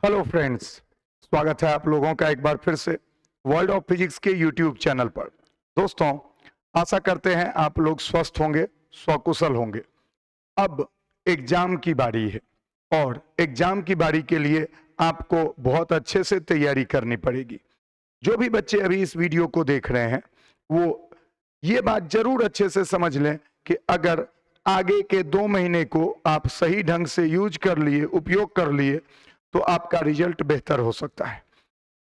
Hello friends, स्वागत है आप लोगों का एक बार फिर से वर्ल्ड ऑफ फिजिक्स के यूट्यूब चैनल पर। दोस्तों, आशा करते हैं आप लोग स्वस्थ होंगे, स्वकुशल होंगे। अब एग्जाम की बारी है और एग्जाम की बारी के लिए आपको बहुत अच्छे से तैयारी करनी पड़ेगी। जो भी बच्चे अभी इस वीडियो को देख रहे हैं वो ये बात जरूर अच्छे से समझ लें कि अगर आगे के 2 महीने को आप सही ढंग से यूज कर लिए, उपयोग कर लिए, तो आपका रिजल्ट बेहतर हो सकता है।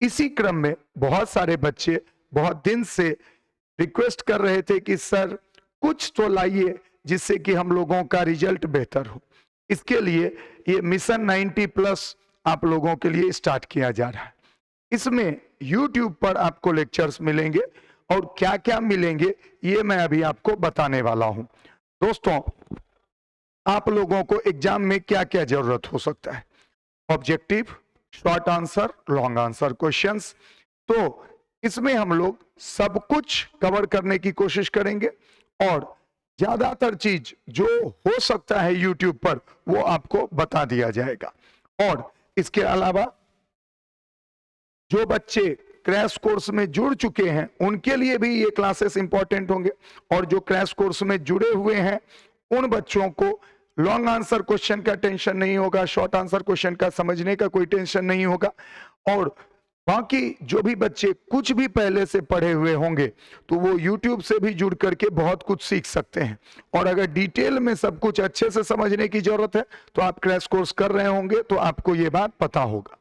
इसी क्रम में बहुत सारे बच्चे बहुत दिन से रिक्वेस्ट कर रहे थे कि सर कुछ तो लाइए जिससे कि हम लोगों का रिजल्ट बेहतर हो। इसके लिए ये मिशन 90 प्लस आप लोगों के लिए स्टार्ट किया जा रहा है। इसमें YouTube पर आपको लेक्चर्स मिलेंगे और क्या क्या मिलेंगे ये मैं अभी आपको बताने वाला हूं। दोस्तों, आप लोगों को एग्जाम में क्या क्या जरूरत हो सकता है? Objective, short answer, long answer questions. तो इसमें हम लोग सब कुछ कवर करने की कोशिश करेंगे और ज्यादातर चीज जो हो सकता है YouTube पर वो आपको बता दिया जाएगा। और इसके अलावा जो बच्चे क्रैश कोर्स में जुड़ चुके हैं उनके लिए भी ये क्लासेस इंपॉर्टेंट होंगे, और जो क्रैश कोर्स में जुड़े हुए हैं उन बच्चों को लॉन्ग आंसर क्वेश्चन का टेंशन नहीं होगा, शॉर्ट आंसर क्वेश्चन का समझने का कोई टेंशन नहीं होगा। और बाकी जो भी बच्चे कुछ भी पहले से पढ़े हुए होंगे तो वो YouTube से भी जुड़ करके बहुत कुछ सीख सकते हैं। और अगर डिटेल में सब कुछ अच्छे से समझने की जरूरत है तो आप क्रैश कोर्स कर रहे होंगे तो आपको ये बात पता होगा।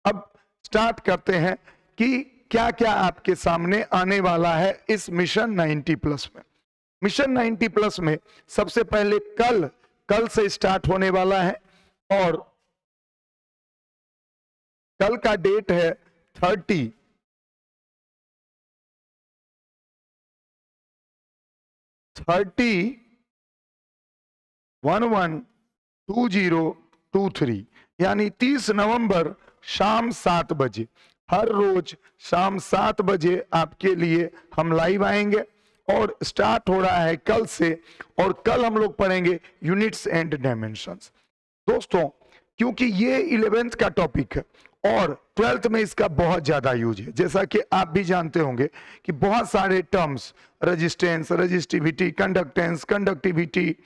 अब स्टार्ट करते हैं कि क्या क्या आपके सामने आने वाला है इस मिशन 90 प्लस में। मिशन 90 प्लस में सबसे पहले कल से स्टार्ट होने वाला है और कल का डेट है 30 11/2023 यानी 30 नवंबर शाम 7 बजे। हर रोज शाम 7 बजे आपके लिए हम लाइव आएंगे और स्टार्ट हो रहा है कल से। और कल हम लोग पढ़ेंगे यूनिट्स एंड डायमेंशंस। दोस्तों, क्योंकि ये 11th का टॉपिक है और 12th में इसका बहुत ज्यादा यूज है, जैसा कि आप भी जानते होंगे कि बहुत सारे terms resistance, resistivity, conductance, conductivity,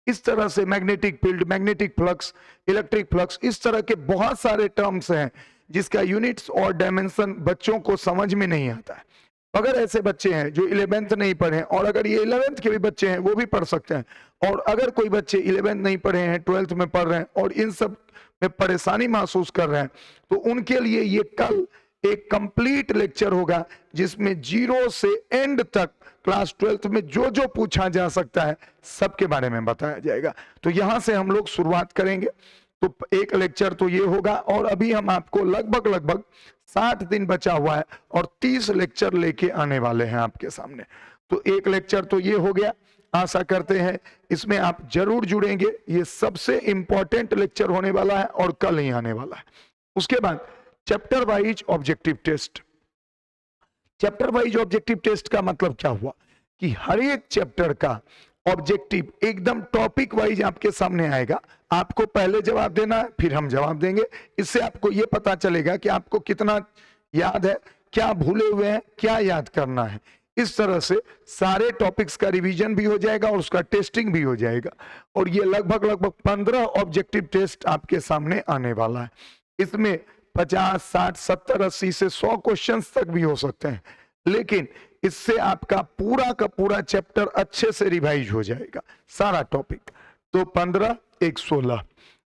इस तरह से magnetic field, magnetic flux, electric flux, इस तरह के बहुत सारे टर्म्स हैं जिसका यूनिट्स और डायमेंशन बच्चों को समझ में नहीं आता है। अगर ऐसे बच्चे हैं जो 11th नहीं पढ़े, और अगर ये 11th के भी बच्चे हैं वो भी पढ़ सकते हैं, और अगर कोई बच्चे 11th नहीं पढ़े हैं 12th में पढ़ रहे हैं और इन सब में परेशानी महसूस कर रहे हैं तो उनके लिए ये कल एक कंप्लीट लेक्चर होगा जिसमें 0 से एंड तक क्लास 12th में जो जो पूछा जा सकता है सबके बारे में बताया जाएगा। तो यहां से हम लोग शुरुआत करेंगे। तो एक लेक्चर तो ये होगा और अभी हम आपको लगभग 60 दिन बचा हुआ है और 30 लेक्चर लेके आने वाले हैं आपके सामने। तो एक लेक्चर तो ये हो गया, आशा करते हैं इसमें आप जरूर जुड़ेंगे। ये सबसे इंपॉर्टेंट लेक्चर होने वाला है और कल ही आने वाला है। उसके बाद chapter wise objective test. Chapter wise objective test का मतलब क्या हुआ कि हर एक चैप्टर का ऑब्जेक्टिव एकदम टॉपिक वाइज आपके सामने आएगा। आपको पहले जवाब देना है, फिर हम जवाब देंगे। इससे आपको यह पता चलेगा कि आपको कितना याद है, क्या भूले हुए हैं, क्या याद करना है। इस तरह से सारे टॉपिक्स का रिवीजन भी हो जाएगा और उसका टेस्टिंग भी हो जाएगा। और ये लगभग 15 ऑब्जेक्टिव टेस्ट आपके सामने आने वाला है। इसमें 50, 60, 70, 80 से 100 क्वेश्चंस तक भी हो सकते हैं, लेकिन इससे आपका पूरा का पूरा चैप्टर अच्छे से रिवाइज हो जाएगा, सारा टॉपिक। तो 15, 1, 16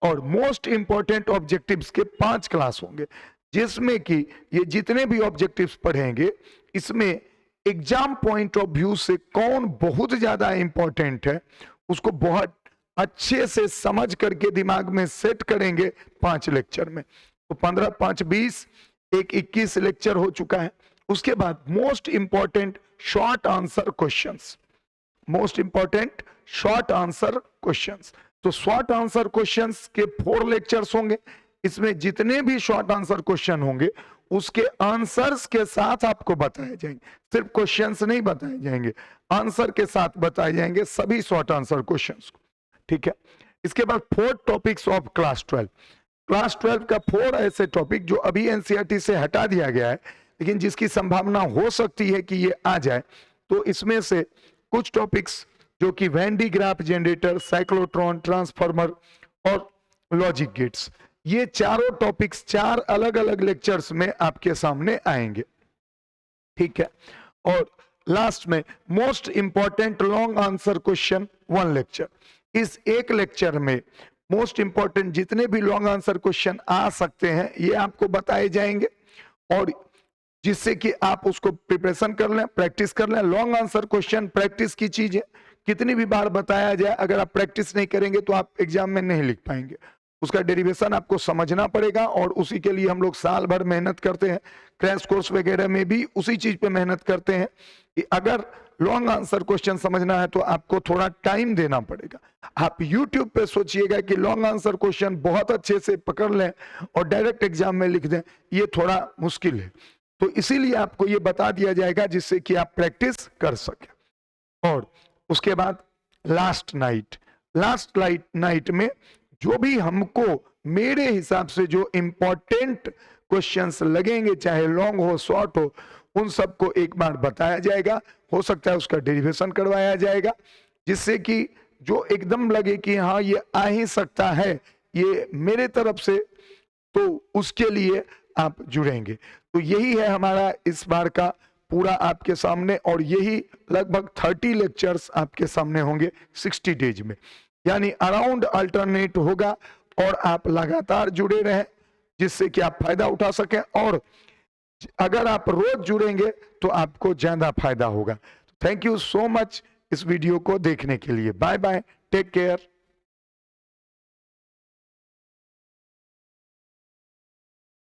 और मोस्ट इंपॉर्टेंट ऑब्जेक्टिव्स के 5 क्लास होंगे, जिसमें कि ये जितने भी ऑब्जेक्टिव्स पढ़ेंगे इसमें एग्जाम पॉइंट ऑफ व्यू से कौन बहुत ज्यादा इंपॉर्टेंट है उसको बहुत अच्छे से समझ करके दिमाग में सेट करेंगे 5 लेक्चर में। तो 15, 5, 20, 21 लेक्चर हो चुका है। उसके बाद most important short answer questions, most important short answer questions. तो शॉर्ट आंसर क्वेश्चंस के 4 लेक्चर्स होंगे। इसमें जितने भी शॉर्ट आंसर क्वेश्चन होंगे उसके आंसर्स के साथ आपको बताए जाएंगे, सिर्फ क्वेश्चंस नहीं बताए जाएंगे, आंसर के साथ बताए जाएंगे सभी शॉर्ट आंसर क्वेश्चंस को। ठीक है। इसके बाद 4 टॉपिक्स ऑफ क्लास 12। क्लास 12 का 4 ऐसे टॉपिक जो अभी एनसीईआरटी से हटा दिया गया है, लेकिन जिसकी संभावना हो सकती है कि ये आ जाए। तो इसमें से कुछ टॉपिक्स जो कि when D graph generator, cyclotron, transformer और लॉजिक गेट्स, ये चारों टॉपिक्स 4 अलग अलग लेक्चर्स में आपके सामने आएंगे, ठीक है। और लास्ट में most important long answer question 1 lecture. इस एक लेक्चर में मोस्ट इंपॉर्टेंट जितने भी लॉन्ग आंसर क्वेश्चन आ सकते हैं ये आपको बताए जाएंगे, और जिससे कि आप उसको प्रिपरेशन कर लें, प्रैक्टिस कर लें। लॉन्ग आंसर क्वेश्चन प्रैक्टिस की चीज है, कितनी भी बार बताया जाए, अगर आप प्रैक्टिस नहीं करेंगे तो आप एग्जाम में नहीं लिख पाएंगे। उसका डेरिवेशन आपको समझना पड़ेगा, और उसी के लिए हम लोग साल भर मेहनत करते हैं। क्रैश कोर्स वगैरह में भी उसी चीज पे मेहनत करते हैं कि अगर लॉन्ग आंसर क्वेश्चन समझना है तो आपको थोड़ा टाइम देना पड़ेगा। आप YouTube पे सोचिएगा कि लॉन्ग आंसर क्वेश्चन बहुत अच्छे से पकड़ लें और डायरेक्ट एग्जाम में लिख दें, ये थोड़ा मुश्किल है। तो इसीलिए आपको ये बता दिया जाएगा जिससे कि आप प्रैक्टिस कर सकें। और उसके बाद लास्ट नाइट में जो भी हमको मेरे हिसाब से जो इंपॉर्टेंट क्वेश्चंस लगेंगे, चाहे लॉन्ग हो शॉर्ट हो, उन सबको एक बार बताया जाएगा। हो सकता है उसका डेरिवेशन करवाया जाएगा, जिससे कि जो एकदम लगे कि हाँ ये आ ही सकता है ये मेरे तरफ से, तो उसके लिए आप जुड़ेंगे। तो यही है हमारा इस बार का पूरा आपके सामने, और यही लगभग 30 लेक्चर्स आपके सामने होंगे 60 डेज में, यानी अराउंड अल्टरनेट होगा, और आप लगातार जुड़े रहें जिससे कि आप फायदा उठा सकें। और अगर आप रोज जुड़ेंगे तो आपको ज्यादा फायदा होगा। थैंक यू सो मच इस वीडियो को देखने के लिए। Bye bye, take care.